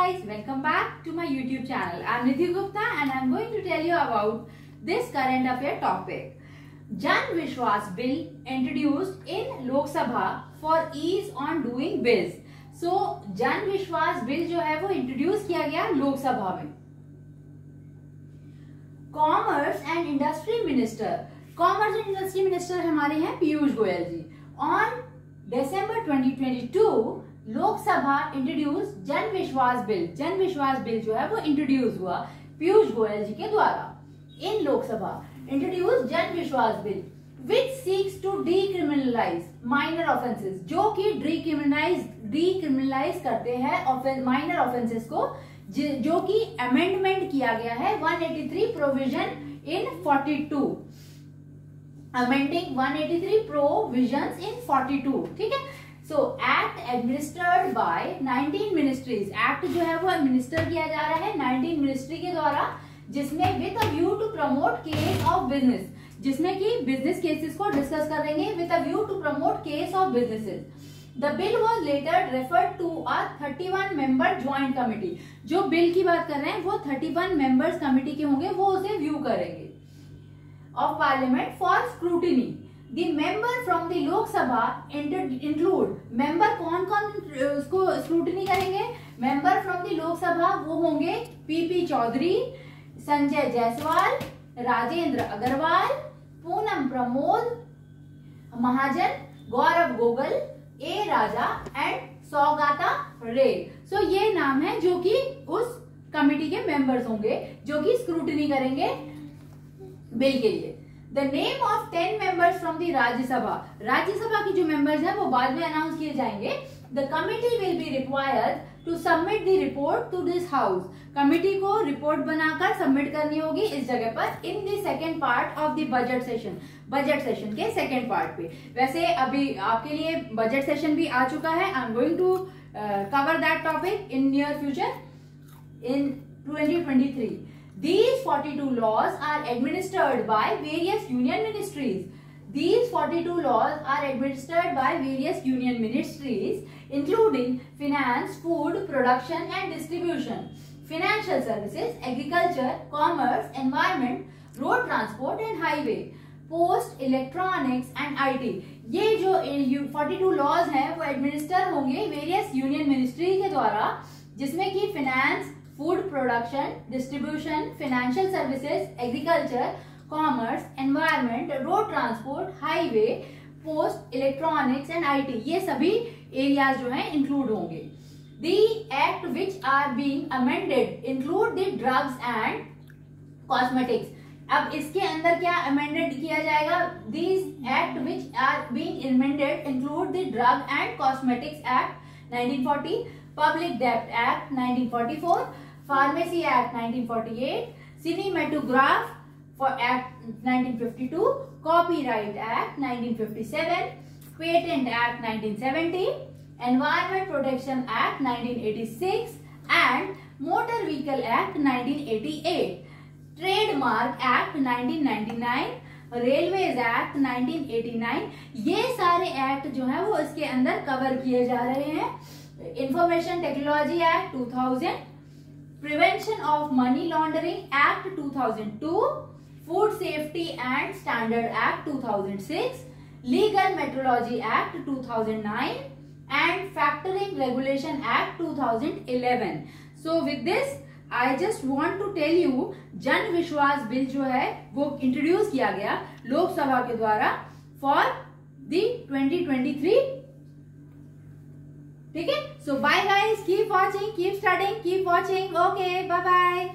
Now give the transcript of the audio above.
guys, welcome back to my YouTube channel. I am Nidhi Gupta and I am going to tell you about this current affair topic. Jan Vishwas bill introduced in Lok Sabha for ease on doing biz. So Jan Vishwas bill जो है वो introduce किया गया लोक सभा में. Commerce and industry minister हमारे हैं पीयूष गोयल जी. On December 2022 Lok Sabha introduce Jan Vishwas bill. जन विश्वास बिल जो है वो इंट्रोड्यूस हुआ पीयूष गोयल जी के द्वारा इन Lok Sabha. Introduce Jan Vishwas bill which seeks to decriminalise minor offences, जो कि डीक्रिमिनलाइज करते हैं माइनर ऑफेंसेस को, जो कि अमेंडमेंट किया गया है 183 provision in 42, amending 183 provisions in 42. ठीक है. So act administered by 19 ministries. Act जो है वो एडमिनिस्टर किया जा रहा है 19 मिनिस्ट्री के द्वारा, जिसमें with a view to promote case of business, जिसमें कि बिजनेस केसेस को डिस्कस करेंगे with a view to promote case of businesses. The bill was later referred to a 31 member joint committee. जो बिल की बात कर रहे हैं वो 31 मेंबर्स कमिटी के होंगे, वो उसे व्यू करेंगे of parliament for scrutiny. The member from the Lok Sabha include member कौन उसको scrutiny करेंगे. member from the Lok Sabha वो होंगे PP Chaudhary, Sanjay Jaiswal, Rajendra Agrawal, Poonam Pramod Mahajan, Gaurav Gogoi, A Raja and Saugata Roy. So ये नाम है जो कि उस कमिटी के मेंबर्स होंगे जो कि स्क्रूटनी करेंगे बिल के लिए. The name of 10 members from the Rajya Sabha. Rajya Sabha की जो मेंबर्स हैं वो बाद में अनाउंस किए जाएंगे. The committee will be required to submit the report to this house. Committee को रिपोर्ट बनाकर सबमिट करनी होगी इस जगह पर in the second part of the budget session. Budget session के सेकेंड पार्ट पे. वैसे अभी आपके लिए बजट सेशन भी आ चुका है. I am going to cover that topic in near future in 2023. These 42 laws are administered by various union ministries. These 42 laws are administered by various union ministries, including finance, food, production and distribution, financial services, agriculture, commerce, environment, road transport and highway, post, electronics and IT. ये जो 42 laws हैं वो administer होंगे various union ministry के द्वारा, जिसमें कि finance, food production, distribution, financial services, agriculture, commerce, environment, road transport, highway, post, electronics and IT, ये सभी एरियाज जो हैं इंक्लूड होंगे. The act which are being amended include the drugs and cosmetics. अब इसके अंदर क्या अमेंडेड किया जाएगा? This act which are being amended include the drug and cosmetics act 1940, public डेब्ट act 1944, Pharmacy Act 1948, Cinematograph for Act 1952, Copyright Act 1957, Patent Act 1970, Environment Protection Act 1986 and Motor Vehicle Act 1988, Trademark Act 1999, Railways Act 1989. ये सारे act जो है वो इसके अंदर cover किए जा रहे हैं. Information technology act 2000, prevention of money laundering act 2002, food safety and standard act 2006, legal metrology act 2009 and factoring regulation act 2011. So with this I just want to tell you, Jan Vishwas bill जो है वो introduce किया गया लोकसभा के द्वारा for the 2023. ठीक है. So bye guys, keep watching, keep studying, keep watching. Okay, bye bye.